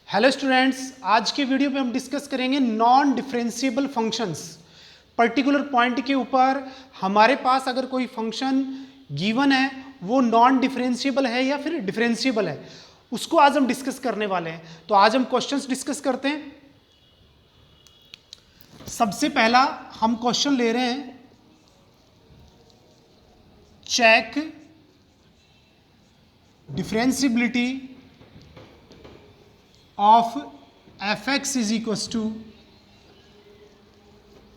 Hello students, आज के video में हम डिस्कस करेंगे non differentiable functions. Particular point के ऊपर हमारे पास अगर कोई फंक्शन गिवन है वो नॉन डिफरेंशिएबल है या फिर डिफरेंशिएबल है, उसको आज हम डिस्कस करने वाले हैं। तो आज हम क्वेश्चंस डिस्कस करते हैं। सबसे पहला हम क्वेश्चन ले रहे हैं, check differentiability of fx is equals to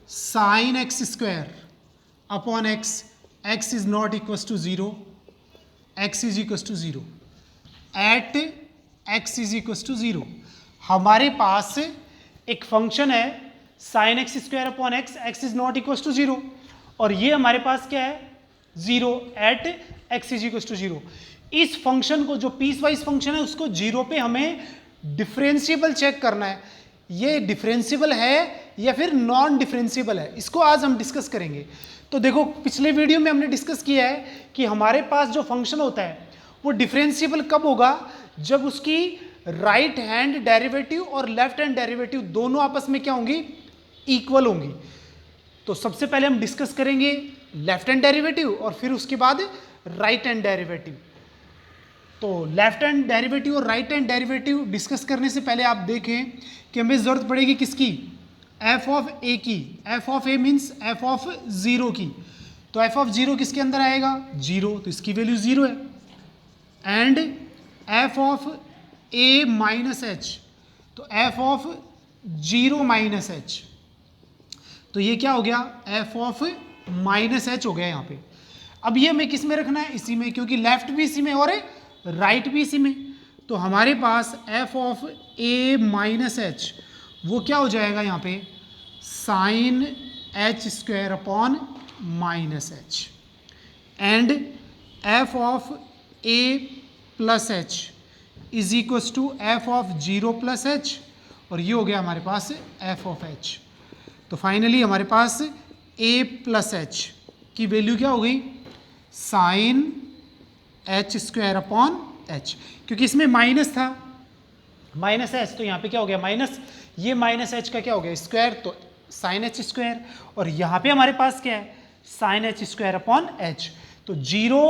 sin x square upon x, x is not equals to 0, x is equals to 0 at x is equals to 0। हमारे पास एक फंक्शन है sin x square upon x, x is not equals to 0, और ये हमारे पास क्या है 0 at x is equals to 0। इस फंक्शन को, जो पीस वाइज फंक्शन है, उसको 0 पे हमें डिफरेंशिएबल चेक करना है। ये डिफरेंशिएबल है या फिर नॉन डिफरेंशिएबल है, इसको आज हम डिस्कस करेंगे। तो देखो, पिछले वीडियो में हमने डिस्कस किया है कि हमारे पास जो फंक्शन होता है वो डिफरेंशिएबल कब होगा, जब उसकी राइट हैंड डेरिवेटिव और लेफ्ट हैंड डेरिवेटिव दोनों आपस में क्या होंगी, इक्वल होंगी। तो सबसे पहले हम डिस्कस करेंगे लेफ्ट हैंड डेरिवेटिव और फिर उसके बाद राइट हैंड डेरिवेटिव। तो लेफ्ट हैंड डेरिवेटिव और राइट हैंड डेरिवेटिव डिस्कस करने से पहले आप देखें कि हमें ज़रूरत पड़ेगी किसकी, एफ ऑफ ए की। F of A means F of 0 की। तो एफ ऑफ 0 किसके अंदर आएगा, 0, तो इसकी वैल्यू 0 है। And f of A minus H, तो एफ ऑफ 0 माइनस एच, तो ये क्या हो गया, एफ ऑफ माइनस एच हो गया यहाँ पे। अब ये हमें किस में रखना है, इसी में, क्योंकि लेफ्ट भी इसी में और राइट भी इसी में। तो हमारे पास f of A minus h वो क्या हो जाएगा यहाँ पे, sine H square upon minus h. And f of a plus h is equals to f of 0 plus h, और ये हो गया हमारे पास एफ ऑफ एच। तो फाइनली हमारे पास ए प्लस एच की वैल्यू क्या हो गई, sine H square upon h, क्योंकि इसमें माइनस था, माइनस एच, तो यहाँ पे क्या हो गया माइनस, ये माइनस एच का क्या हो गया स्क्वायर, तो साइन एच स्क्वायर, और यहाँ पे हमारे पास क्या है, sine H square upon H. तो 0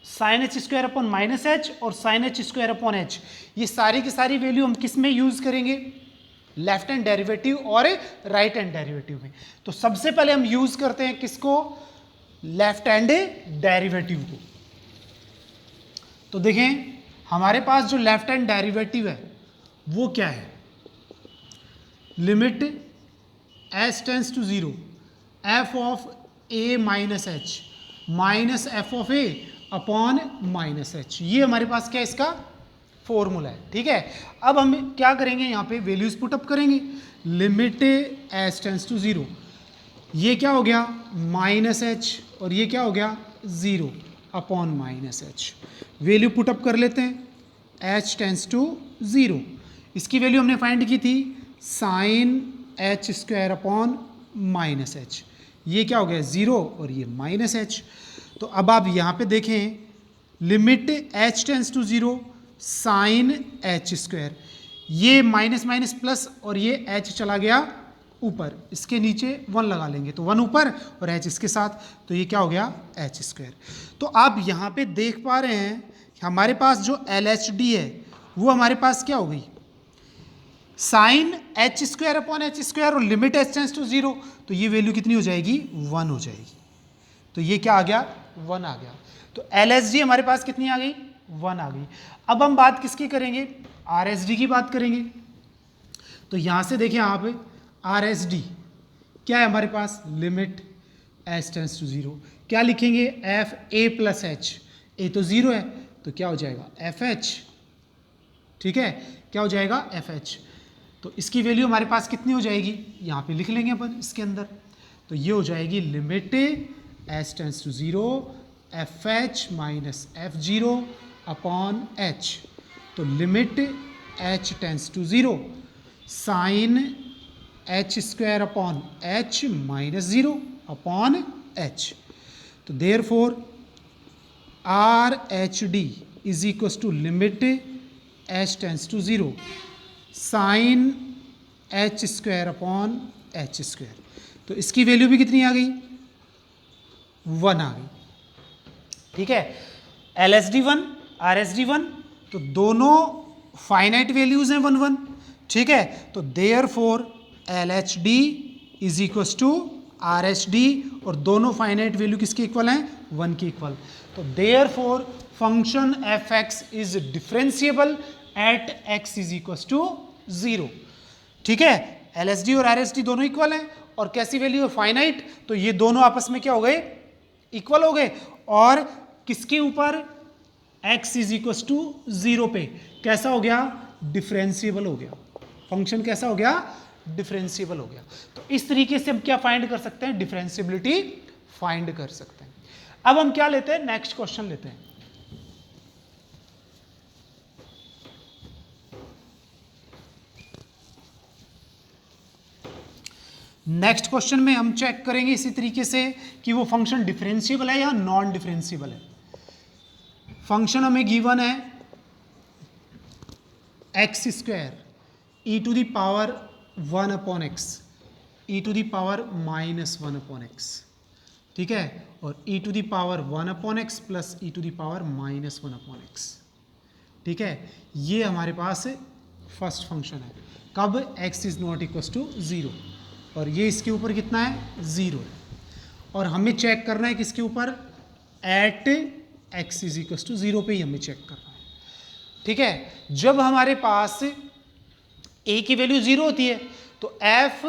sine H square upon minus H और sine H square upon h, ये सारी की सारी वैल्यू हम किस में यूज करेंगे, लेफ्ट हैंड डेरिवेटिव और राइट हैंड डेरिवेटिव में। तो सबसे पहले हम यूज करते हैं किसको, लेफ्ट हैंड डेरिवेटिव को। तो देखें हमारे पास जो लेफ्ट हैंड डेरिवेटिव है वो क्या है, limit S tends to 0 F of A minus H minus F of A upon minus H, ये हमारे पास क्या है, इसका फॉर्मूला है। ठीक है, अब हम क्या करेंगे, यहाँ पे वैल्यूज पुटअप करेंगे। लिमिट एस टेंस टू 0, ये क्या हो गया माइनस एच, और ये क्या हो गया 0 upon minus H. Value put up कर लेते हैं, एच टेंस टू 0, इसकी वैल्यू हमने फाइंड की थी sine H square upon minus H, ये क्या हो गया 0 और ये माइनस एच। तो अब आप यहाँ पे देखें, limit H tends to 0 sine H square, ये माइनस माइनस प्लस और ये एच चला गया ऊपर, इसके नीचे 1 लगा लेंगे, तो 1 ऊपर और एच इसके साथ, तो ये क्या हो गया एच स्क्वायर। तो आप यहाँ पे देख पा रहे हैं हमारे पास जो एल एच डी है वो हमारे पास क्या हो गई, sine H square upon H square, और लिमिट एच टेंस टू 0, तो ये वैल्यू कितनी हो जाएगी 1 हो जाएगी। तो ये क्या आ गया 1 आ गया। तो एल एच डी हमारे पास कितनी आ गई 1 आ गई। अब हम बात किसकी करेंगे, आर एस डी की बात करेंगे। तो यहाँ से देखिए आप, आर एस डी क्या है हमारे पास, लिमिट एच टेंस टू 0, क्या लिखेंगे एफ ए प्लस एच, ए तो 0 है, तो क्या हो जाएगा एफ एच। ठीक है, क्या हो जाएगा एफ एच। तो इसकी वैल्यू हमारे पास कितनी हो जाएगी, यहाँ पे लिख लेंगे अपन इसके अंदर, तो ये हो जाएगी limit H tends to 0 f h minus f 0 upon H. तो limit H tends to 0 sine H square upon h minus 0 upon H. तो therefore R H D is equals to limit H tends to 0 sine H square upon H square. तो इसकी value भी कितनी आ गई, 1 आ गई। ठीक है, L S D 1, are S D 1, तो दोनों फाइनाइट वैल्यूज हैं 1 1। ठीक है, तो therefore L H D is equal to R H D, और दोनों फाइनाइट वैल्यू किसके इक्वल हैं, 1 के इक्वल। तो therefore function F x is differentiable at x is equal to 0। ठीक है, एल एस डी और आर एस डी दोनों इक्वल हैं, और कैसी वैल्यू है, फाइनाइट, तो ये दोनों आपस में क्या हो गए, इक्वल हो गए। और किसके ऊपर, x इज इक्व टू 0 पे कैसा हो गया, डिफरेंशिएबल हो गया। फंक्शन कैसा हो गया, डिफरेंशिएबल हो गया। तो इस तरीके से हम क्या फाइंड कर सकते हैं, डिफरेंशिएबिलिटी फाइंड कर सकते हैं। अब हम क्या लेते हैं, नेक्स्ट क्वेश्चन लेते हैं। नेक्स्ट क्वेश्चन में हम चेक करेंगे इसी तरीके से कि वो फंक्शन डिफरेंशिएबल है या नॉन डिफरेंशिएबल है। फंक्शन हमें गिवन है x square e to the power 1 upon x, e to the power -1 upon x. ठीक है, और e to the power 1 upon x plus E to the power -1 upon x. ठीक है, ये हमारे पास फर्स्ट फंक्शन है। कब, x is not equal to 0, और ये इसके ऊपर कितना है, 0 है। और हमें चेक करना है किसके ऊपर, at x is equal to 0 पे ही हमें चेक करना है। ठीक है, जब हमारे पास ए की वैल्यू 0 होती है तो एफ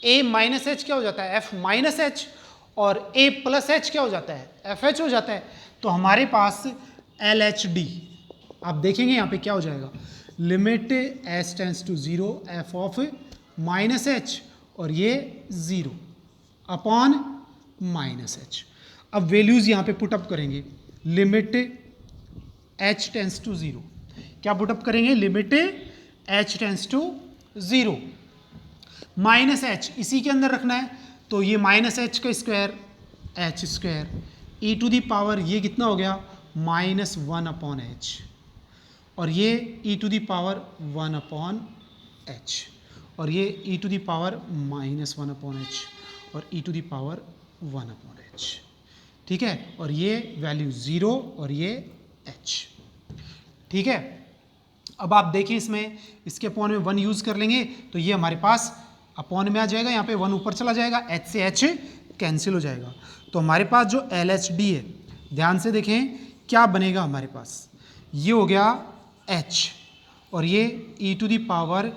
ए माइनस एच क्या हो जाता है, एफ माइनस एच, और ए प्लस एच क्या हो जाता है, एफ एच हो जाता है। तो हमारे पास एल एच डी, आप देखेंगे यहाँ पे क्या हो जाएगा, limit H tends to 0 F of minus H, और ये 0 अपॉन माइनस एच। अब वैल्यूज यहाँ पे पुटअप करेंगे, लिमिट एच टेंस टू 0, क्या पुटअप करेंगे, limit H tends to 0, minus h इसी के अंदर रखना है, तो ये माइनस एच का square h square, e to the power ये कितना हो गया, -1 अपॉन एच, और ये e to the power 1 upon H, और ये e to the power -1 upon H, और e to the power 1 upon h. ठीक है, और ये वैल्यू 0 और ये h। ठीक है, अब आप देखें इसमें, इसके अपॉन में 1 यूज कर लेंगे तो ये हमारे पास अपॉन में आ जाएगा, यहाँ पे 1 ऊपर चला जाएगा, h से h कैंसिल हो जाएगा। तो हमारे पास जो एल एच डी है, ध्यान से देखें क्या बनेगा हमारे पास, ये हो गया h, और ये e to the power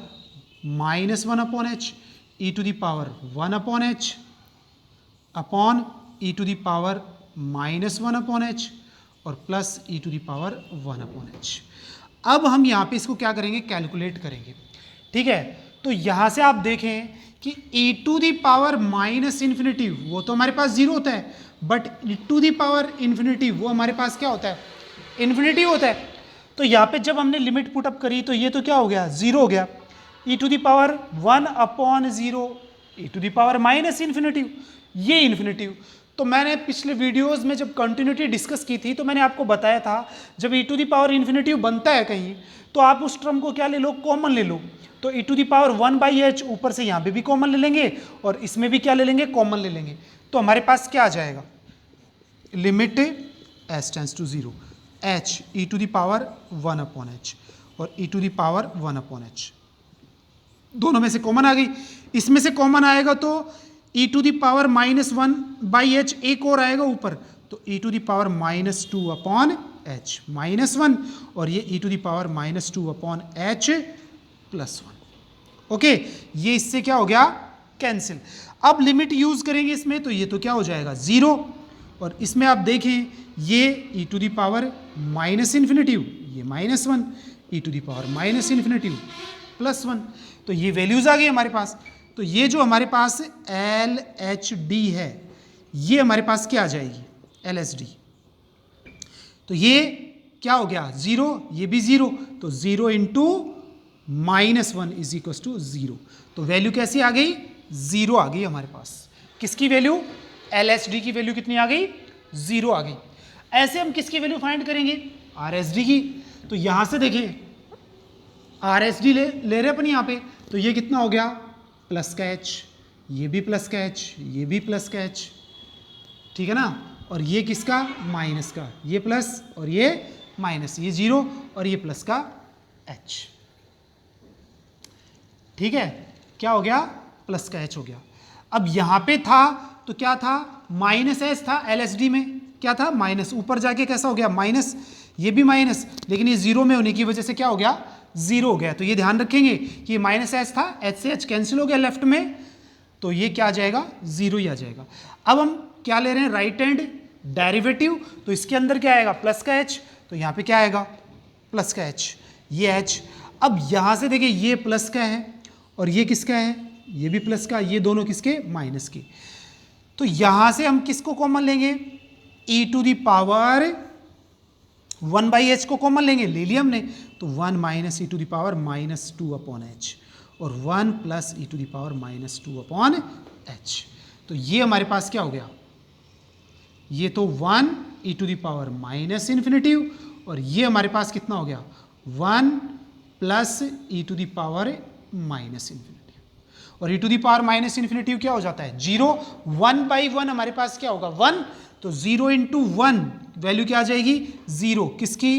-1 upon h, e to the power 1 upon h, upon e to the power -1 upon H, और plus E to the power 1 upon h. अब हम यहाँ पे इसको क्या करेंगे, कैलकुलेट करेंगे। ठीक है, तो यहाँ से आप देखें कि E to the power -infinity वो तो हमारे पास 0 होता है, but E to the power infinity वो हमारे पास क्या होता है, इन्फिनिटी होता है। तो यहाँ पे जब हमने लिमिट पुटअप करी तो ये तो क्या हो गया, 0 हो गया, e to the power 1 upon 0, e to the power -infinity, ये इन्फिनिटी। तो मैंने पिछले वीडियोस में जब कंटिन्यूटी डिस्कस की थी तो मैंने आपको बताया था जब ई टू दी पावर इन्फिनिटी बनता है कहीं तो आप उस टर्म को क्या ले लो, कॉमन ले लो। तो e to the power 1/h ऊपर से यहाँ पे भी कॉमन ले लेंगे और इसमें भी क्या ले लेंगे, कॉमन ले लेंगे। तो हमारे पास क्या आ जाएगा, limit h tends to 0 h e to the power 1 upon h और e to the power 1 upon h, दोनों में से कॉमन आ गई। इसमें से कॉमन आएगा तो e to the power -1/h एक और आएगा ऊपर, तो e to the power -2 upon h -1, और ये e to the power -2 upon h +1। Okay, ये इससे क्या हो गया, कैंसिल। अब लिमिट यूज करेंगे इसमें तो ये तो क्या हो जाएगा 0, और इसमें आप देखें ये e to the power -infinity ये -1, e to the power -infinity +1, तो ये वैल्यूज आ गई हमारे पास। तो ये जो हमारे पास एल एच डी है ये हमारे पास क्या आ जाएगी, एल एच डी। तो ये क्या हो गया 0, ये भी 0, तो 0 इंटू -1 इज इक्वल टू 0। तो वैल्यू कैसी आ गई, 0 आ गई हमारे पास। किसकी वैल्यू, एल एच डी की वैल्यू कितनी आ गई, 0 आ गई। ऐसे हम किसकी वैल्यू फाइंड करेंगे, आर एस डी की। तो यहां से देखें आर एस डी ले रहे अपन यहाँ पे, तो ये कितना हो गया प्लस का एच, ये भी प्लस का एच, ये भी प्लस का एच, ठीक है ना, और ये किसका माइनस का, ये प्लस और ये माइनस, ये जीरो और ये प्लस का एच, ठीक है, क्या हो गया प्लस का एच हो गया। अब यहां पे था तो क्या था माइनस एच था, एलएसडी में क्या था माइनस, ऊपर जाके कैसा हो गया माइनस, ये भी माइनस, लेकिन ये जीरो में होने की वजह से क्या हो गया जीरो हो गया। तो ये ध्यान रखेंगे कि ये माइनस एच था, एच से एच कैंसिल हो गया लेफ्ट में, तो ये क्या आ जाएगा जीरो ही आ जाएगा। अब हम क्या ले रहे हैं राइट हैंड डेरिवेटिव, तो इसके अंदर क्या आएगा प्लस का एच, तो यहाँ पे क्या आएगा प्लस का एच, ये एच। अब यहाँ से देखिए ये प्लस का है और ये किसका है, ये भी प्लस का, ये दोनों किसके माइनस के। तो यहाँ से हम किसको कॉमन लेंगे, e to the power 1 by H को कॉमन लेंगे, ले लिया हमने, तो 1 minus E to the power minus 2 upon H और 1 plus E to the power minus 2 upon H. तो ये हमारे पास क्या हो गया, ये तो 1 e to the power minus infinity और ये हमारे पास कितना हो गया 1 plus E to the power minus infinity, और e to the power minus infinity क्या हो जाता है जीरो, 1 बाई 1 हमारे पास क्या होगा 1, तो 0 इंटू 1 वैल्यू क्या आ जाएगी जीरो, किसकी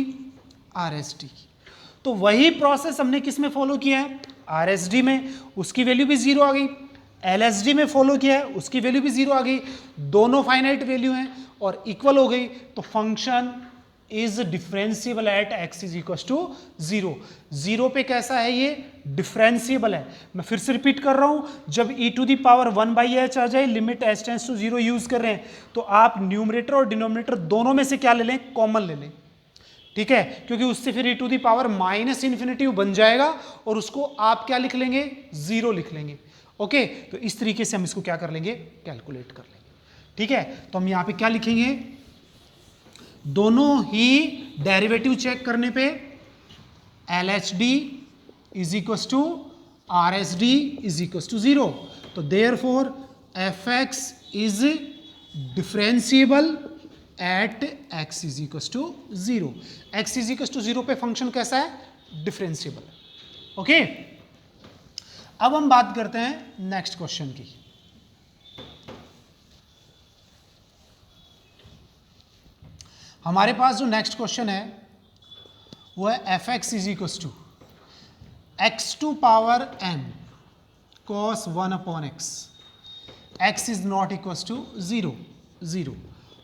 आर एस डी की। तो वही प्रोसेस हमने किस में फॉलो किया है आर एस डी में, उसकी वैल्यू भी जीरो आ गई, एल एस डी में फॉलो किया है उसकी वैल्यू भी जीरो आ गई, दोनों फाइनाइट वैल्यू हैं और इक्वल हो गई, तो function is differentiable at x is equal to zero. Zero पे कैसा है ये डिफरेंशिएबल है। मैं फिर से रिपीट कर रहा हूं, जब e to the power 1 by h आ जाए, limit h tends to zero use कर रहे हैं, तो आप न्यूमरेटर और डिनोमिनेटर दोनों में से क्या ले लें कॉमन ले लें, ठीक है, क्योंकि उससे फिर e to the power minus infinitive बन जाएगा और उसको आप क्या लिख लेंगे जीरो लिख लेंगे। ओके, तो इस तरीके से हम इसको क्या कर लेंगे कैलकुलेट कर लेंगे, ठीक है। तो हम यहां पे क्या लिखेंगे, दोनों ही डेरिवेटिव चेक करने पे L H D is equal to R S D is equal to zero, तो therefore f x is differentiable at x is equal to zero. X is equal to zero पे function कैसा है differentiable. Okay, अब हम बात करते हैं next question की। हमारे पास जो नेक्स्ट क्वेश्चन है वो है F x is equal to x to power m cos 1 upon x, x is not equal to zero zero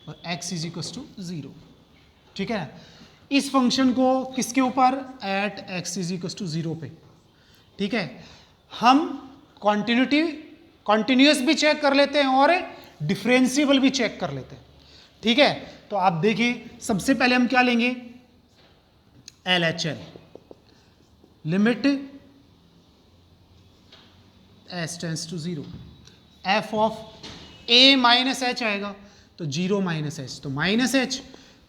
और x is equal to zero, ठीक है। इस फंक्शन को किसके ऊपर at x is equal to zero पे, ठीक है। हम कॉन्टिन्यूस भी चेक कर लेते हैं और डिफरेंशिएबल भी चेक कर लेते हैं, ठीक है। तो आप देखिए सबसे पहले हम क्या लेंगे L H L, limit S tends to zero, F of A minus H आएगा, तो जीरो माइनस एच, तो माइनस एच,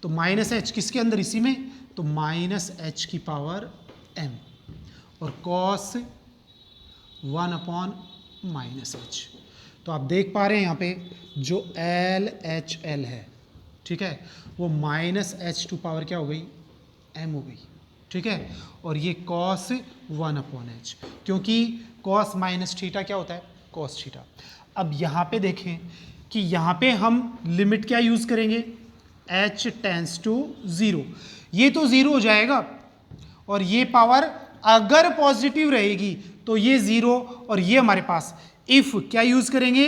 तो माइनस एच किसके अंदर इसी में, तो माइनस एच की पावर एम और कॉस 1 अपॉन माइनस एच। तो आप देख पा रहे हैं यहाँ पे जो एल एच एल है, ठीक है, वो माइनस एच टू पावर क्या हो गई एम हो गई, ठीक है, और ये कॉस 1 अपॉन एच, क्योंकि कॉस माइनस थीटा क्या होता है कॉस थीटा। अब यहाँ पे देखें कि यहाँ पे हम लिमिट क्या यूज़ करेंगे एच टेंस टू जीरो, ये तो जीरो हो जाएगा और ये पावर अगर पॉजिटिव रहेगी तो ये जीरो, और ये हमारे पास इफ क्या यूज़ करेंगे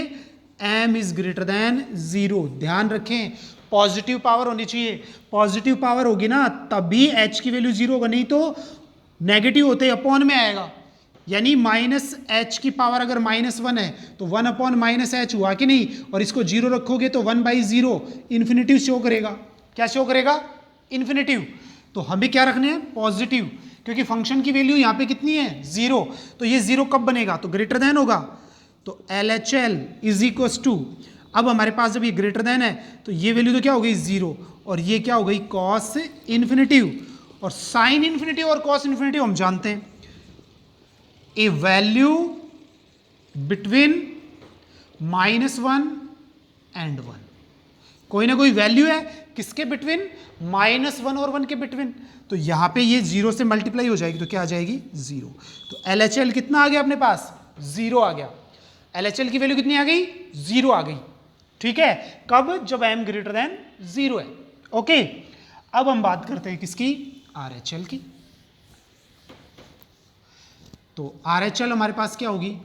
M is greater than zero. ध्यान रखें पॉजिटिव पावर होनी चाहिए, पॉजिटिव पावर होगी ना तभी एच की वैल्यू जीरो होगा, नहीं तो नेगेटिव होते अपॉन में आएगा, यानी माइनस एच की पावर अगर -1 है तो 1 अपॉन माइनस एच हुआ कि नहीं, और इसको जीरो रखोगे तो 1 बाई जीरो इन्फिनिटिव शो करेगा, क्या शो करेगा इन्फिनिटिव। तो हमें क्या रखने हैं पॉजिटिव, क्योंकि फंक्शन की वैल्यू यहाँ पे कितनी है जीरो, तो ये जीरो कब बनेगा तो ग्रेटर देन होगा, तो L H L is equal to, अब हमारे पास जब ये ग्रेटर देन है तो ये वैल्यू तो क्या हो गई जीरो और ये क्या हो गई कॉस इन्फिनिटिव, और साइन इन्फिनिटिव और कॉस इन्फिनिटिव हम जानते हैं ए वैल्यू बिटवीन -1 एंड 1, कोई ना कोई वैल्यू है किसके बिटवीन, -1 और 1 के बिटवीन। तो यहाँ पे ये 0 से मल्टीप्लाई हो जाएगी तो क्या आ जाएगी 0। तो LHL कितना आ गया अपने पास, 0 आ गया। LHL की वैल्यू कितनी आ गई, 0 आ गई। ठीक है, कब, जब m ग्रेटर देन 0 है। ओके, अब हम बात करते हैं किसकी, RHL की। तो RHL हमारे पास क्या होगी,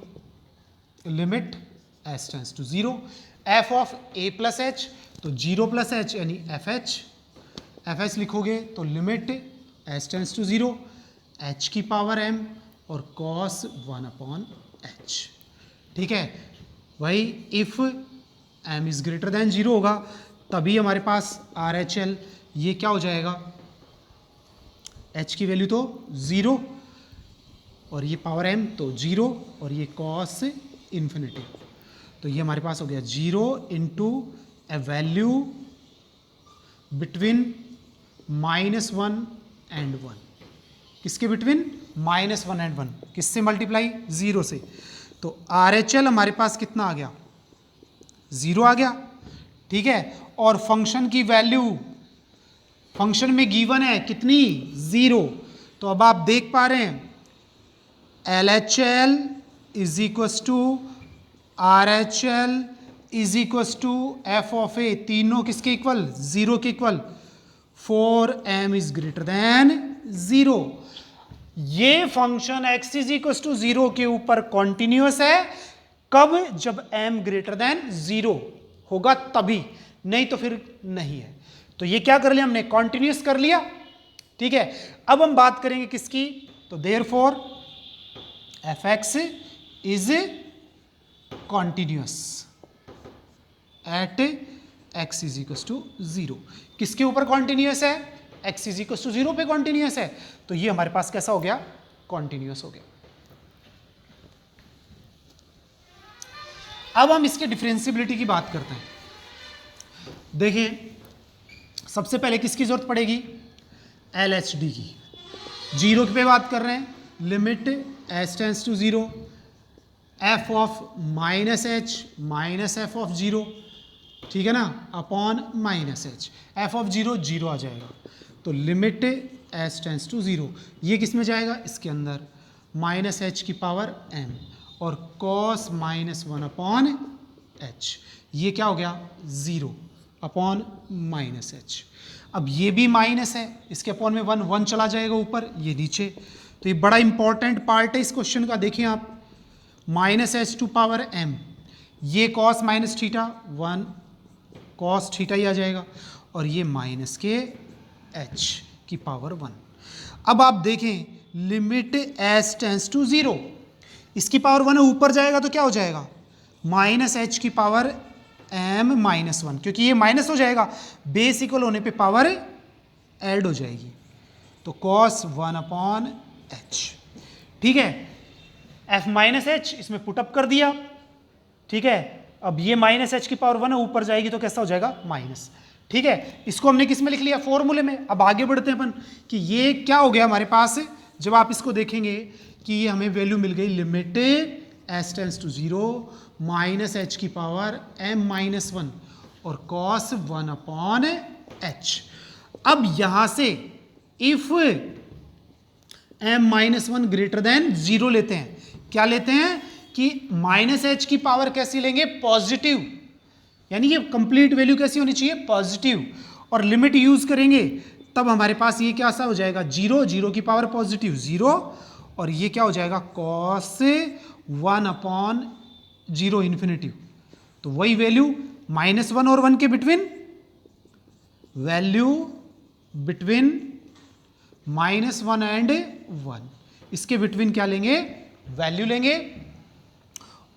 limit s tends to 0 f of a plus H, तो 0 प्लस एच यानी एफ एच लिखोगे तो limit s tends to 0 h की पावर m और cos 1/h। ठीक है, वही if m is greater than 0 होगा तभी हमारे पास RHL ये क्या हो जाएगा, h की वैल्यू तो 0 और ये पावर m तो 0 और ये cos इन्फिनिटी, तो ये हमारे पास हो गया 0 into A value between -1 and 1। किसके बिटवीन, -1 एंड 1, किससे मल्टीप्लाई, 0 से। तो RHL हमारे पास कितना आ गया, 0 आ गया। ठीक है, और फंक्शन की वैल्यू फंक्शन में गिवन है कितनी, 0। तो अब आप देख पा रहे हैं LHL is equals to RHL is equals to f of a, तीनों किसके इक्वल, 0 के equal. 4m is greater than 0। ये function x is equals to 0 के ऊपर कॉन्टिन्यूअस है, कब, जब m ग्रेटर देन 0 होगा तभी, नहीं तो फिर नहीं है। तो ये क्या कर लिया हमने, कॉन्टिन्यूअस कर लिया। ठीक है, अब हम बात करेंगे किसकी, तो therefore fx is continuous at x is equal to 0। किसके ऊपर कॉन्टिन्यूअस है, x इज इक्वल टू 0 पे कॉन्टिन्यूअस है, तो ये हमारे पास कैसा हो गया, कॉन्टिन्यूअस हो गया। अब हम इसके डिफरेंशियबिलिटी की बात करते हैं। देखिए, सबसे पहले किसकी जरूरत पड़ेगी, LHD की। 0 पे बात कर रहे हैं, limit s tends to 0 f of -h minus F of 0, ठीक है ना, अपॉन -h, f ऑफ 0 0 आ जाएगा। तो लिमिट s टेंस टू 0, ये किस में जाएगा, इसके अंदर, -h की पावर m और cos -1/h, ये क्या हो गया 0 अपॉन -h। अब ये भी माइनस है, इसके अपॉन में 1 चला जाएगा ऊपर, ये नीचे। तो ये बड़ा इंपॉर्टेंट पार्ट है इस क्वेश्चन का। देखिए आप, -h टू पावर m, ये cos minus theta 1 cos theta ही आ जाएगा, और ये माइनस के h की पावर 1। अब आप देखें, लिमिट s टेंस टू 0, इसकी पावर 1 ऊपर जाएगा तो क्या हो जाएगा, -h की पावर m -1, क्योंकि ये माइनस हो जाएगा, बेस इक्वल होने पे पावर ऐड हो जाएगी, तो cos 1/h। ठीक है, f -h इसमें पुटअप कर दिया। ठीक है, अब ये -h की पावर 1 ऊपर जाएगी तो कैसा हो जाएगा, माइनस। ठीक है, इसको हमने किस में लिख लिया, फॉर्मूले में। अब आगे बढ़ते हैं अपन कि ये क्या हो गया हमारे पास, जब आप इसको देखेंगे कि ये हमें वैल्यू मिल गई, limit s tends to 0 -h की पावर m -1 और cos 1/h। अब यहां से इफ m -1 ग्रेटर देन 0 लेते हैं, क्या लेते हैं कि -h की पावर कैसी लेंगे, पॉजिटिव, यानी ये कंप्लीट वैल्यू कैसी होनी चाहिए, पॉजिटिव, और लिमिट यूज करेंगे तब हमारे पास ये क्या सा हो जाएगा, 0 की पावर पॉजिटिव 0, और ये क्या हो जाएगा cos 1/0 इन्फिनिटी। तो वही वैल्यू -1 और 1 के बिटवीन, वैल्यू बिटवीन -1 एंड 1, इसके बिटवीन क्या लेंगे, वैल्यू लेंगे,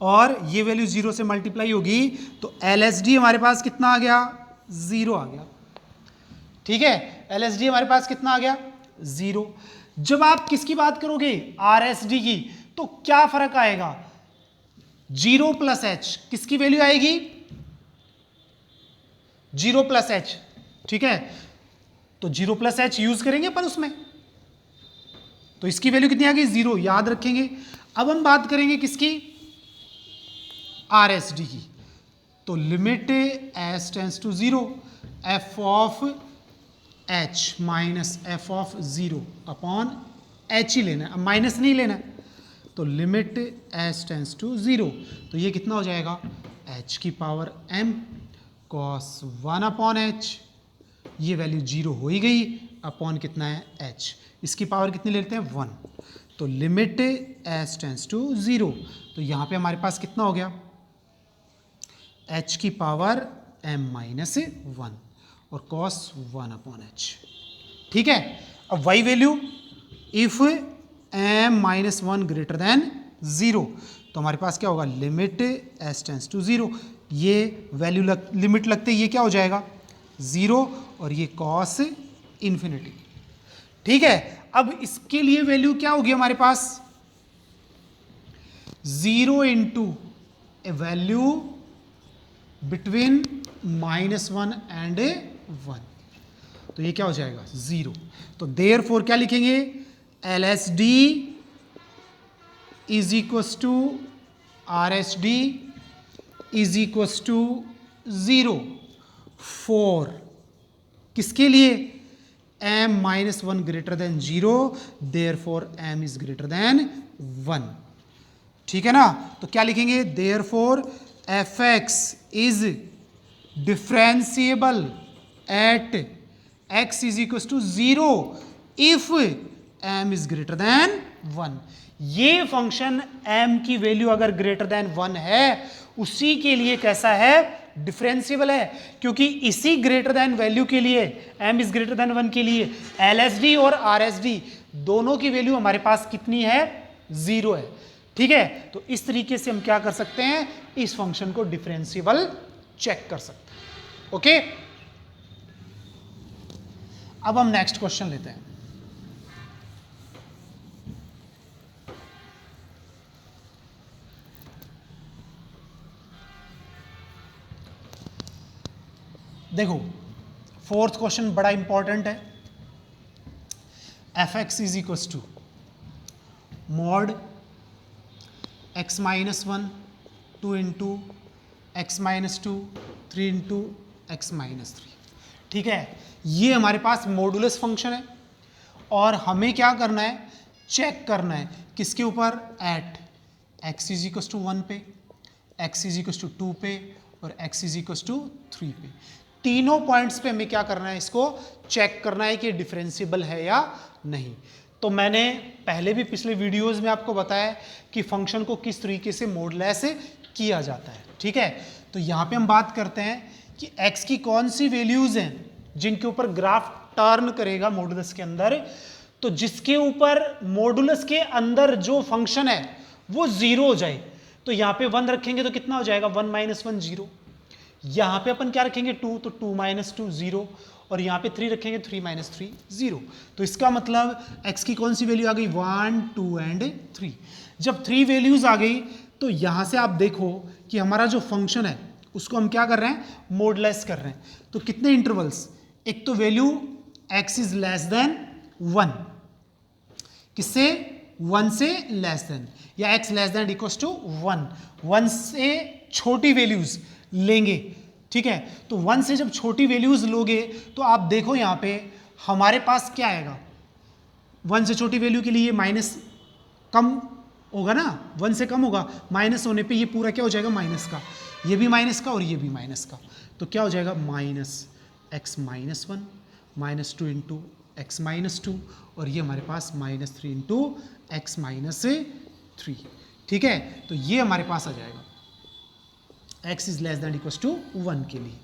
और ये वैल्यू 0 से मल्टीप्लाई होगी तो LHD हमारे पास कितना आ गया, 0 आ गया। ठीक है, LHD हमारे पास कितना आ गया, 0। जब आप किसकी बात करोगे, RSD की, तो क्या फर्क आएगा, 0 प्लस h, किसकी वैल्यू आएगी, 0 प्लस h। ठीक है, तो 0 प्लस h यूज करेंगे अपन उसमें, तो इसकी वैल्यू कितनी आ गई, 0, याद रखेंगे। अब हम बात करेंगे किसकी, RSD की। तो limit H tends to 0 F of h minus F of 0 upon h ही लेना है, अब माइनस नहीं लेना है। तो लिमिट एच टेंस टू 0, तो ये कितना हो जाएगा, एच की power m cos 1 upon h, ये वैल्यू 0 हो ही गई, अपॉन कितना है h, इसकी पावर कितनी लेते हैं 1। तो लिमिट एच टेंस टू 0, तो यहाँ पे हमारे पास कितना हो गया, h की पावर m माइनस 1 और cos 1 अपॉन h। ठीक है, अब y value if m minus 1 greater than 0, तो हमारे पास क्या होगा, लिमिट h टेंस टू 0, ये वैल्यू लिमिट लगते ये क्या हो जाएगा 0 और ये cos इन्फिनिटी। ठीक है, अब इसके लिए वैल्यू क्या होगी हमारे पास 0 into A value between -1 and 1, तो ये क्या हो जाएगा 0। तो देयरफॉर क्या लिखेंगे, L S D is equals to R S D is equals to 0 for किसके लिए, m minus 1 greater than 0, therefore m is greater than 1। ठीक है ना, तो क्या लिखेंगे, therefore F x is differentiable at x is equal to 0 if m is greater than 1। ये function m की वैल्यू अगर ग्रेटर देन 1 है उसी के लिए कैसा है, डिफरेंशिएबल है, क्योंकि इसी ग्रेटर देन वैल्यू के लिए m इज ग्रेटर देन 1 के लिए LSD और RSD दोनों की वैल्यू हमारे पास कितनी है, 0 है। ठीक है, तो इस तरीके से हम क्या कर सकते हैं, इस फंक्शन को डिफरेंशिएबल चेक कर सकते हैं। ओके, अब हम नेक्स्ट क्वेश्चन लेते हैं। देखो फोर्थ क्वेश्चन बड़ा इंपॉर्टेंट है। F x is equal to mod x minus 1 2 into x minus 2 3 into x minus 3। ठीक है, ये हमारे पास मॉडुलस फंक्शन है और हमें क्या करना है, चेक करना है किसके ऊपर, at x is equal to 1 पे, x इज इक्वल टू 2 पे और x इज इक्वल टू 3 पे। तीनों पॉइंट्स पे हमें क्या करना है, इसको चेक करना है कि डिफरेंशिएबल है या नहीं। तो मैंने पहले भी पिछले वीडियोस में आपको बताया कि फंक्शन को किस तरीके से मॉडुलस किया जाता है। ठीक है, तो यहाँ पे हम बात करते हैं कि x की कौन सी वैल्यूज हैं जिनके ऊपर ग्राफ टर्न करेगा मॉडुलस के अंदर। तो जिसके ऊपर मॉडुलस के अंदर जो फंक्शन है वो 0 हो जाए, तो यहाँ पे 1 रखेंगे तो कितना हो जाएगा, 1 माइनस 1 0। यहाँ पे अपन क्या रखेंगे 2, तो 2 माइनस 2 0, और यहाँ पे 3 रखेंगे 3 माइनस 3 0। तो इसका मतलब x की कौन सी वैल्यू आ गई, 1 2 एंड 3। जब 3 वैल्यूज आ गई तो यहाँ से आप देखो कि हमारा जो फंक्शन है उसको हम क्या कर रहे हैं, मॉडुलस कर रहे हैं। तो कितने इंटरवल्स, एक तो value x is less than 1, किससे, 1 से लेस देन, या x less than equal to 1, 1 से छोटी वैल्यूज लेंगे। ठीक है, तो 1 से जब छोटी वैल्यूज लोगे तो आप देखो यहाँ पे हमारे पास क्या आएगा, 1 से छोटी वैल्यू के लिए माइनस कम होगा ना, 1 से कम होगा, माइनस होने पे ये पूरा क्या हो जाएगा, माइनस का, ये भी माइनस का और ये भी माइनस का। तो क्या हो जाएगा, minus x minus 1 minus 2 into x minus 2, और ये हमारे पास माइनस 3 इंटू एक्स माइनस 3। ठीक है, तो ये हमारे पास आ जाएगा x is less than equal to 1 के लिए।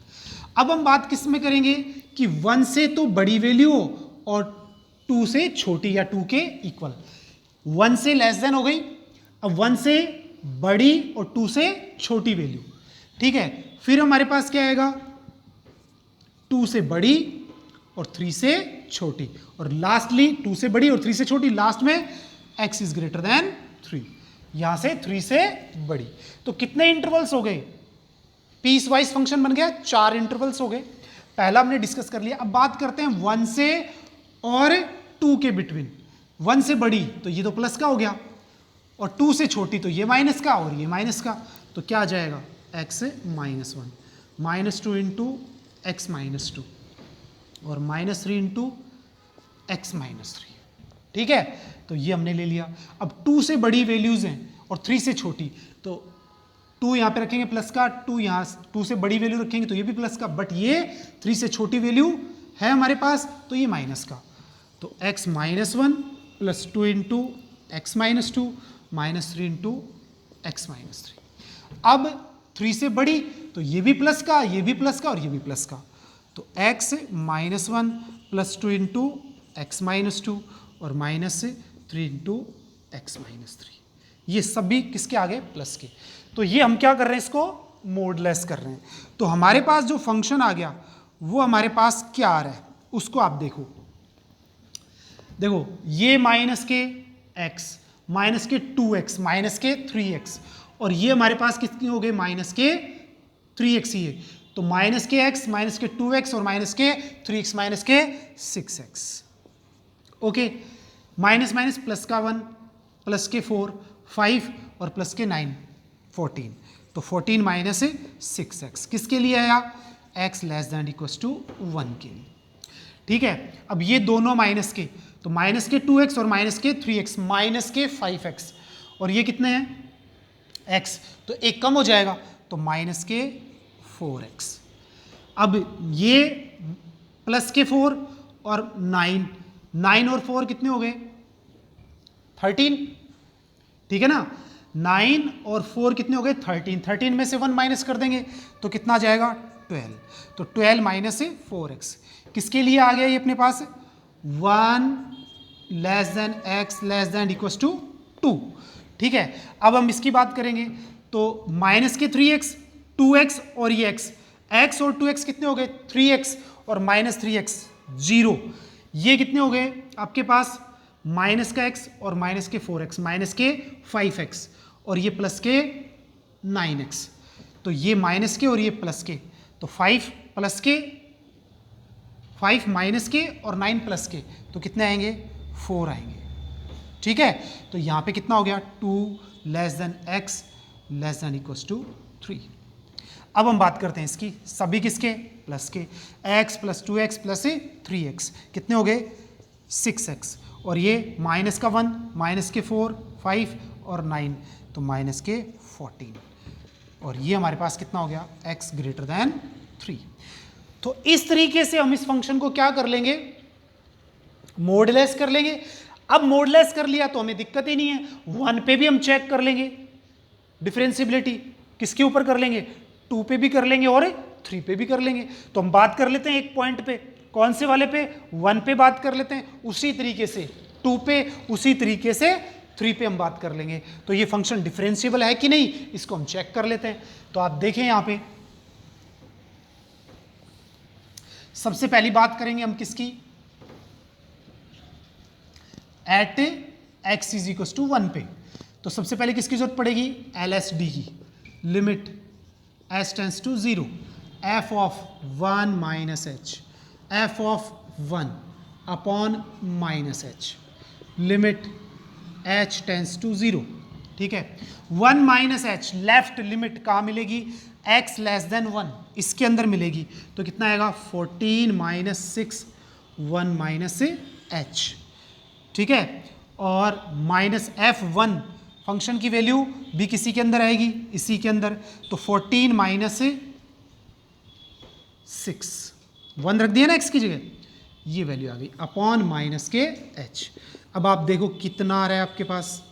अब हम बात किस में करेंगे कि 1 से तो बड़ी वैल्यू हो और 2 से छोटी या 2 के इक्वल। 1 से लेस देन हो गई, अब 1 से बड़ी और 2 से छोटी वैल्यू। ठीक है, फिर हमारे पास क्या आएगा, 2 से बड़ी और 3 से छोटी, और लास्टली 2 से बड़ी और 3 से छोटी, लास्ट में x इज ग्रेटर देन 3, यहां से 3 से बड़ी। तो कितने इंटरवल्स हो गए, पीस वाइज फंक्शन बन गया, 4 इंटरवल्स हो गए। पहला हमने डिस्कस कर लिया। अब बात करते हैं 1 से और 2 के बिटवीन। 1 से बड़ी तो ये तो प्लस का हो गया, और 2 से छोटी तो ये माइनस का और ये माइनस का। तो क्या आ जाएगा, x minus one, minus two into x minus two और minus three into x minus three. ठीक है, तो ये हमने ले लिया। अब 2 से बड़ी वैल्यूज हैं और 3 से छोटी, तो 2 यहाँ पे रखेंगे प्लस का, 2 यहाँ 2 से बड़ी वैल्यू रखेंगे तो ये भी प्लस का, बट ये 3 से छोटी वैल्यू है हमारे पास तो ये माइनस का। तो x minus one plus two into x minus to minus three into x minus three. अब 3 से बड़ी तो ये भी प्लस का, ये भी प्लस का और ये भी प्लस का, तो x minus one plus two into x minus two और minus three into x minus three. ये सभी किसके आगे? प्लस के। तो ये हम क्या कर रहे हैं, इसको मोडलेस कर रहे हैं। तो हमारे पास जो फंक्शन आ गया वो हमारे पास क्या आ रहा है उसको आप देखो। देखो ये माइनस के x, माइनस के 2x, माइनस के 3x और ये हमारे पास कितनी हो गई? माइनस के 3x ही है। तो माइनस के x, माइनस के 2x और माइनस के 3x, माइनस के 6x। Okay, minus minus plus का 1, प्लस के 4 5 और प्लस के 9 14। तो 14 माइनस 6x किसके लिए आया? x less than equals to 1 के लिए। ठीक है, अब ये दोनों माइनस के, तो माइनस के 2x और माइनस के 3x, माइनस के 5x और ये कितने हैं? x, तो एक कम हो जाएगा तो माइनस के 4x। अब ये प्लस के 4 और 9, 9 और 4 कितने हो गए? 13। ठीक है ना, 9 और 4 कितने हो गए? 13। 13 में से 1 माइनस कर देंगे तो कितना आ जाएगा? 12। तो 12 माइनस 4x किसके लिए आ गया? ये अपने पास 1 less than x less than equals to 2। ठीक है, अब हम इसकी बात करेंगे तो माइनस के 3x, 2x और ये x और 2x कितने हो गए? 3x और माइनस 3x 0। ये कितने हो गए आपके पास? माइनस का x और माइनस के 4x, माइनस के 5x और ये प्लस के 9x। तो ये माइनस के और ये प्लस के, तो 5 प्लस के, 5 माइनस के और 9 प्लस के, तो कितने आएंगे? 4 आएंगे। ठीक है, तो यहाँ पे कितना हो गया? 2 less than x less than equals to 3। अब हम बात करते हैं इसकी, सभी किसके? प्लस के। x plus 2x plus 3x कितने हो गए? 6x और ये माइनस का 1, माइनस के 4 5 और 9, तो माइनस के 14 और ये हमारे पास कितना हो गया? x greater than 3। तो इस तरीके से हम इस फंक्शन को क्या कर लेंगे? मोडलेस कर लेंगे। अब मोडलेस कर लिया तो हमें दिक्कत ही नहीं है, 1 पे भी हम चेक कर लेंगे डिफरेंशियबिलिटी। किसके ऊपर कर लेंगे? 2 पे भी कर लेंगे और 3 पे भी कर लेंगे। तो हम बात कर लेते हैं एक पॉइंट पे, कौन से वाले पे? 1 पे बात कर लेते हैं, उसी तरीके से 2 पे, उसी तरीके से 3 पे हम बात कर लेंगे। तो ये फंक्शन डिफरेंशिएबल है कि नहीं इसको हम चेक कर लेते हैं। तो आप देखें यहां पे सबसे पहली बात करेंगे हम किसकी? At x is equal to 1 पे। तो सबसे पहले किसकी जरूरत पड़ेगी? LSD की। Limit s tends to 0 f of 1 minus h, f of 1 upon minus h, limit h tends to 0। ठीक है, 1 माइनस h लेफ्ट लिमिट कहाँ मिलेगी? x लेस देन 1 इसके अंदर मिलेगी। तो कितना आएगा? 14 माइनस 6 1 माइनस h। ठीक है, और माइनस f1 फंक्शन की वैल्यू भी किसी के अंदर आएगी, इसी के अंदर। तो 14 माइनस 6, 1 रख दिया ना x की जगह, ये वैल्यू आ गई अपॉन माइनस के h। अब आप देखो कितना आ रहा है आपके पास,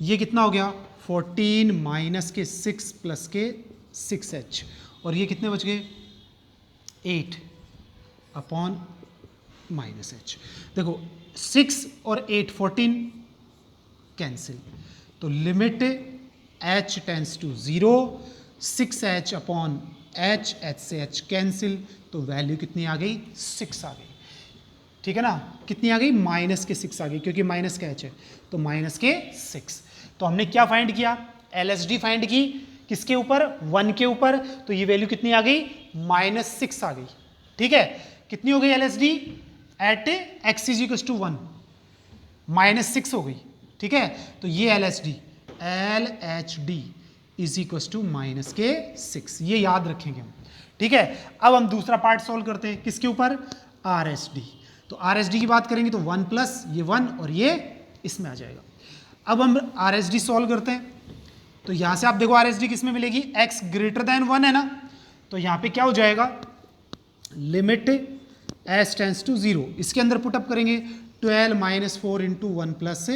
ये कितना हो गया? 14 माइनस के 6 प्लस के 6h और ये कितने बच गए? 8 अपॉन माइनस h। देखो 6 और 8 14 कैंसिल, तो limit h tends to 0, 6h upon h, h से h कैंसिल, तो वैल्यू कितनी आ गई? 6 आ गई। ठीक है ना, कितनी आ गई? माइनस के 6 आ गई, क्योंकि माइनस का h है तो माइनस के 6। तो हमने क्या फाइंड किया? LSD फाइंड की किसके ऊपर? 1 के ऊपर। तो ये वैल्यू कितनी आ गई? माइनस 6 आ गई। ठीक है, कितनी हो गई LSD? At x is equal to 1 minus 6 हो गई। ठीक है, तो ये LSD LHD is equals to minus के 6, ये याद रखेंगे हम। ठीक है, अब हम दूसरा पार्ट सॉल्व करते हैं, किसके ऊपर, आर एस डी। तो आर एस डी की बात करेंगे तो 1 प्लस ये 1 और ये इसमें आ जाएगा। अब हम आर एस डी सॉल्व करते हैं, तो यहां से आप देखो आर एस डी किस में मिलेगी, x ग्रेटर देन 1 है ना, तो यहां पे क्या हो जाएगा, लिमिट s टेंस टू 0, इसके अंदर पुटअप करेंगे 12 माइनस 4 इंटू 1 प्लस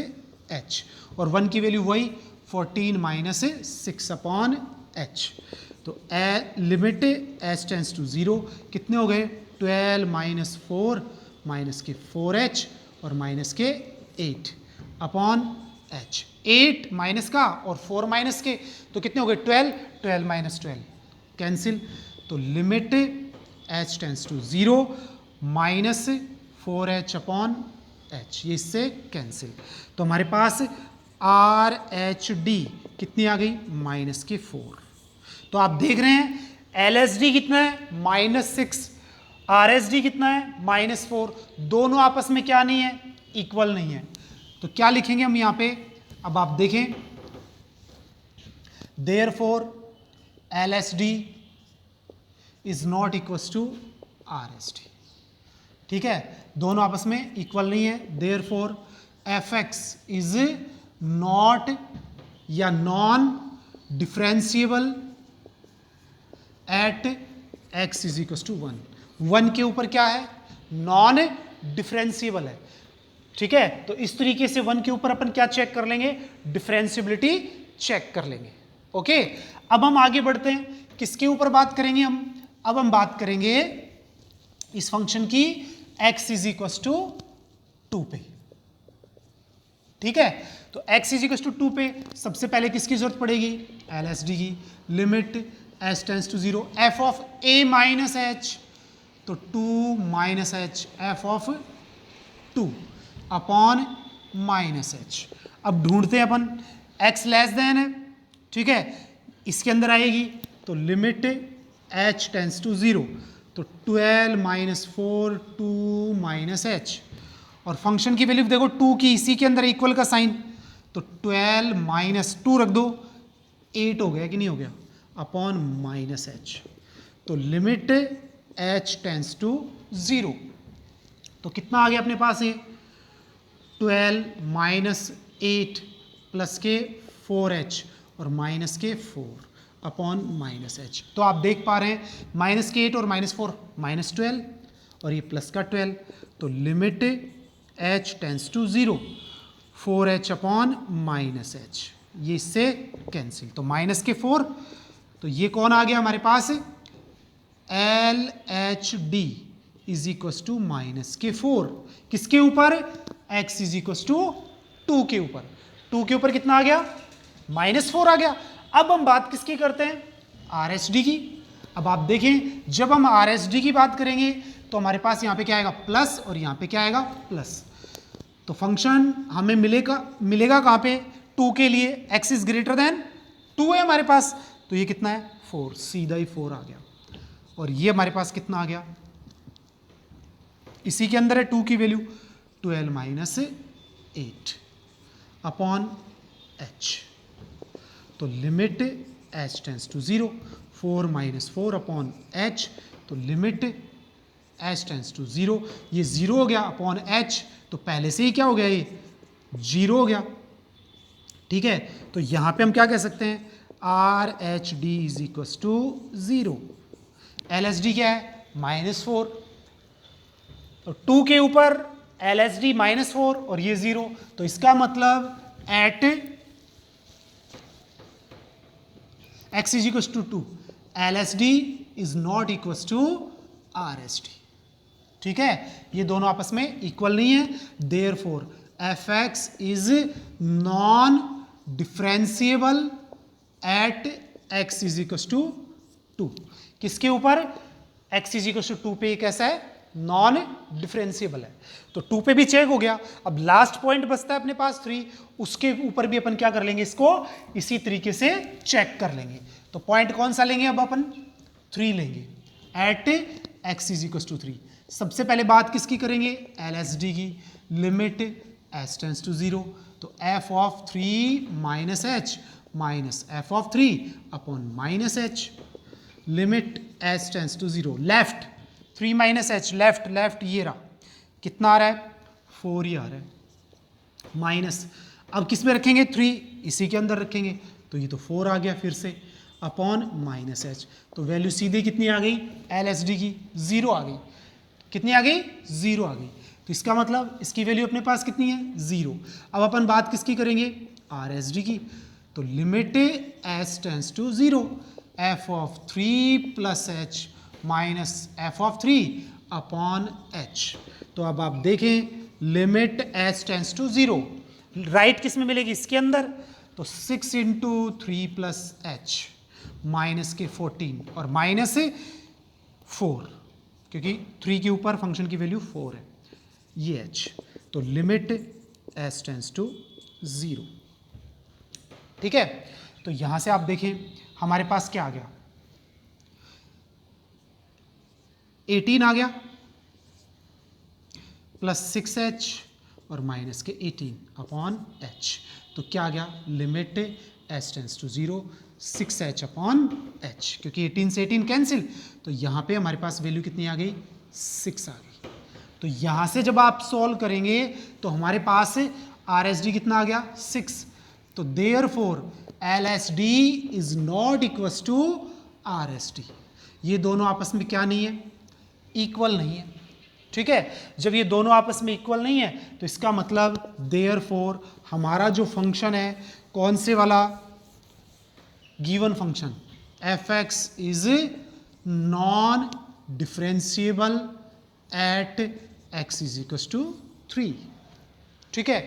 h, और 1 की वैल्यू वही 14 माइनस 6 अपॉन h। तो लिमिट s टेंस टू 0 कितने हो गए, 12 माइनस 4 माइनस के 4h और माइनस के 8 अपॉन h, 8 माइनस का और 4 माइनस के, तो कितने हो गए 12, 12 माइनस 12 कैंसिल, तो limit h tends to 0 minus 4h upon h, ये इससे कैंसिल। तो हमारे पास आर एच डी कितनी आ गई, माइनस के 4। तो आप देख रहे हैं एल एस डी कितना है, माइनस 6, आर एस डी कितना है, माइनस 4, दोनों आपस में क्या नहीं है, इक्वल नहीं है। तो क्या लिखेंगे हम यहां पे, अब आप देखें, therefore L S D is not equals to R S D. ठीक है, दोनों आपस में इक्वल नहीं है, therefore F x is not या non differentiable at x is equals to 1। 1 के ऊपर क्या है, नॉन डिफरेंशिएबल है। ठीक है, तो इस तरीके से 1 के ऊपर अपन क्या चेक कर लेंगे, डिफरेंशिएबिलिटी चेक कर लेंगे। ओके, अब हम आगे बढ़ते हैं, किसके ऊपर बात करेंगे हम, अब हम बात करेंगे इस फंक्शन की x इज इक्वल टू 2 पे। ठीक है, तो x इज इक्वल टू 2 पे सबसे पहले किसकी जरूरत पड़ेगी, एल एस डी की, limit s tends to 0 f of a minus h, तो 2 minus h f of 2 upon minus h। अब ढूंढते हैं अपन, x लेस देन है, ठीक है, इसके अंदर आएगी, तो लिमिट h टेंस टू 0, तो 12 माइनस 4 2 माइनस h, और फंक्शन की वैल्यू देखो 2 की, इसी के अंदर इक्वल का साइन, तो 12 माइनस 2 रख दो, 8 हो गया कि नहीं हो गया, अपॉन माइनस h। तो लिमिट h टेंस टू 0, तो कितना आ गया अपने पास ये, 12 माइनस 8 प्लस के 4h और माइनस के 4 अपॉन माइनस h। तो आप देख पा रहे हैं माइनस के 8 और माइनस 4 माइनस 12 और ये प्लस का 12, तो limit h tends to 0 4h upon minus h, ये इससे कैंसिल, तो माइनस के 4, तो ये कौन आ गया हमारे पास, L H D is equal to minus के 4, किसके ऊपर, x इज इक्व टू 2 के ऊपर, 2 के ऊपर कितना आ गया, माइनस 4 आ गया। अब हम बात किसकी करते हैं, आर एस डी की। अब आप देखें जब हम आर एस डी की बात करेंगे तो हमारे पास यहाँ पे क्या आएगा, प्लस, और यहाँ पे क्या आएगा, प्लस। तो फंक्शन हमें मिलेगा कहाँ पे, 2 के लिए, x इज ग्रेटर देन 2 है हमारे पास, तो ये कितना है 4, सीधा ही 4 आ गया, और ये हमारे पास कितना आ गया, इसी के अंदर है 2 की वैल्यू 12 माइनस 8 अपॉन h। तो limit h tends to 0 4 minus 4 upon h, तो लिमिट h टेंस टू 0, ये 0 हो गया अपॉन h, तो पहले से ही क्या हो गया, ये 0 हो गया। ठीक है, तो यहाँ पे हम क्या कह सकते हैं, R H D is equal to 0, L S D क्या है, माइनस 4, तो 2 के ऊपर एल एस डी माइनस 4 और ये 0, तो इसका मतलब at x is equal to 2 L S D is not equal to R S D. ठीक है, ये दोनों आपस में इक्वल नहीं है, therefore F x is non differentiable at x is equal to 2, किसके ऊपर, x इज इक्व टू 2 पे कैसा है, नॉन डिफरेंशिएबल है, तो 2 पे भी चेक हो गया। अब लास्ट पॉइंट बचता है अपने पास 3, उसके ऊपर भी अपन क्या कर लेंगे, इसको इसी तरीके से चेक कर लेंगे। तो पॉइंट कौन सा लेंगे, अब अपन 3 लेंगे, at x is equal to 3। सबसे पहले बात किसकी करेंगे, एल एस डी की, लिमिट s टेंस टू 0, तो f of 3 minus h minus F of 3 upon minus h, limit H tends to 0, left 3 minus h, left ये रहा, कितना आ रहा है 4 ही आ रहा है, माइनस अब किस में रखेंगे 3, इसी के अंदर रखेंगे तो ये तो 4 आ गया फिर से, अपॉन माइनस एच, तो वैल्यू सीधे कितनी आ गई एल एस डी की 0 आ गई, कितनी आ गई 0 आ गई, तो इसका मतलब इसकी वैल्यू अपने पास कितनी है 0। अब अपन बात किसकी करेंगे आर एस डी की, तो limit H tends to 0 F of 3 plus h minus F of 3 upon H, तो अब आप देखें limit H tends to 0, right किस में मिलेगी इसके अंदर, तो 6 इंटू 3 प्लस एच माइनस के 14 और माइनस 4, क्योंकि 3 के ऊपर फंक्शन की वैल्यू 4 है, ये h, तो लिमिट एच टेंस टू 0। ठीक है, तो यहां से आप देखें हमारे पास क्या आ गया 18 आ गया प्लस 6h और माइनस के 18 अपॉन h, तो क्या आ गया limit h tends to 0 6h upon h, क्योंकि 18 से 18 कैंसिल, तो यहाँ पे हमारे पास वैल्यू कितनी आ गई 6 आ गई। तो यहाँ से जब आप सॉल्व करेंगे तो हमारे पास आर एस डी कितना आ गया 6, तो therefore L S D is not equal to R S D, ये दोनों आपस में क्या नहीं है इक्वल नहीं है। ठीक है, जब ये दोनों आपस में इक्वल नहीं है तो इसका मतलब देयरफॉर हमारा जो फंक्शन है कौन से वाला given function F x is non differentiable at x is equal to 3। ठीक है,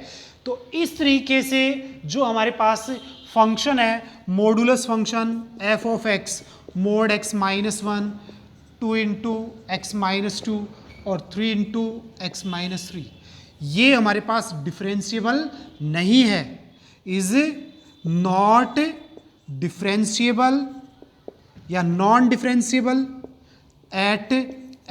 तो इस तरीके से जो हमारे पास फंक्शन है modulus function f of x mod x minus 1 2 into x minus 2 और 3 इंटू एक्स माइनस 3, ये हमारे पास डिफरेंशिएबल नहीं है, इज नॉट डिफरेंशिएबल या non differentiable at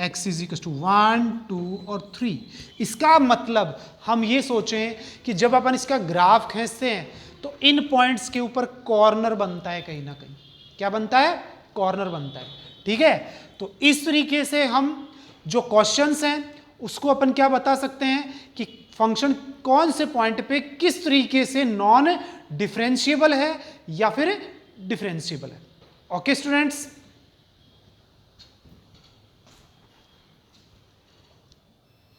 x is equal to 1 2 और 3। इसका मतलब हम ये सोचें कि जब अपन इसका ग्राफ खींचते हैं तो इन पॉइंट्स के ऊपर कॉर्नर बनता है, कहीं ना कहीं क्या बनता है कॉर्नर बनता है। ठीक है, तो इस तरीके से हम जो क्वेश्चंस हैं उसको अपन क्या बता सकते हैं कि फंक्शन कौन से पॉइंट पे किस तरीके से नॉन डिफरेंशिएबल है या फिर डिफरेंशिएबल है। Okay students.